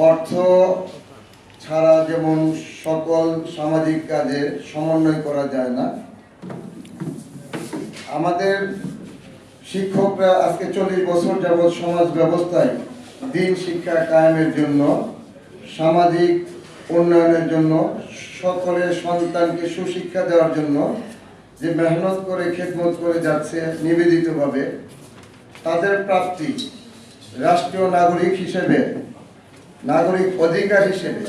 অর্থ ছাড়া যেমন সকল সামাজিক কাজে সমন্বয় করা যায় না, আমাদের শিক্ষকরা আজকে 40 বছর যাবৎ সমাজ ব্যবস্থায় দিন শিক্ষা কায়েমের জন্য, সামাজিক উন্নয়নের জন্য, সকলের সন্তানকে সুশিক্ষা দেওয়ার জন্য যে মেহনত করে খেদমত করে যাচ্ছে নিবেদিতভাবে, তাদের প্রাপ্তি রাষ্ট্রীয় নাগরিক হিসেবে, নাগরিক অধিকার হিসেবে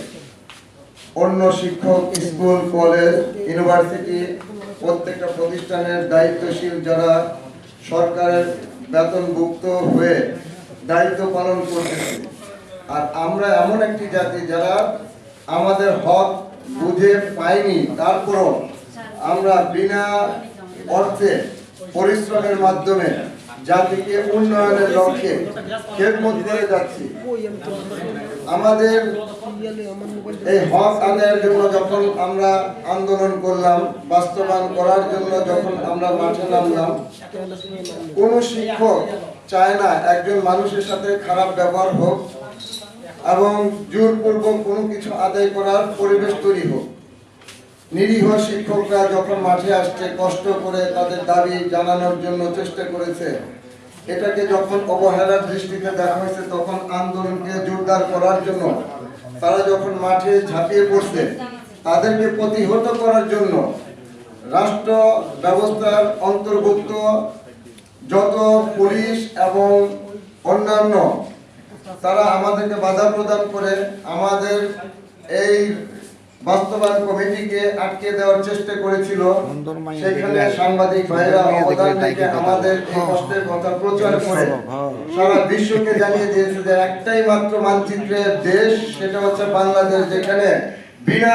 অন্য শিক্ষক, স্কুল, কলেজ, ইউনিভার্সিটি প্রত্যেকটা প্রতিষ্ঠানের দায়িত্বশীল যারা সরকারের বেতনভুক্ত হয়ে দায়িত্ব পালন করতেছে। আর আমরা এমন একটি জাতি যারা আমাদের হক বুঝে পাইনি, তারপরও আমরা বিনা অর্থে পরিশ্রমের মাধ্যমে জাতিকে উন্নয়নের লক্ষ্যে খেদমত করে যাচ্ছি। আমাদের এই হক আদায়ের জন্য যখন আমরা আন্দোলন করলাম, বাস্তবায়ন করার জন্য যখন আমরা মাঠে নামলাম, কোন শিক্ষক চায় না একজন মানুষের সাথে খারাপ ব্যবহার হোক এবং জোরপূর্বক কোনো কিছু আদায় করার পরিবেশ তৈরি হোক। নিরীহ শিক্ষকরা যখন মাঠে আসছে, কষ্ট করে তাদের দাবি জানানোর জন্য চেষ্টা করেছে, এটাকে যখন অবহেলার দৃষ্টিতে দেখা হয়েছে, তখন আন্দোলনকে জোরদার করার জন্য তারা যখন মাঠে ঝাঁপিয়ে পড়ছে, তাদেরকে প্রতিহত করার জন্য রাষ্ট্র ব্যবস্থার অন্তর্ভুক্ত যত পুলিশ এবং অন্যান্য তারা আমাদেরকে বাধা প্রদান করে আমাদের এই বাস্তবায়ন কমিটিকে আটকে দেওয়ার চেষ্টা করেছিল। সেখানে সাংবাদিক ভাইরা অবদান রেখে আমাদের এই কষ্টের কথা প্রচার করে সারা বিশ্বকে জানিয়ে দিয়েছে যে একটাই মাত্র মানচিত্রের দেশ, সেটা হচ্ছে বাংলাদেশ, যেখানে বিনা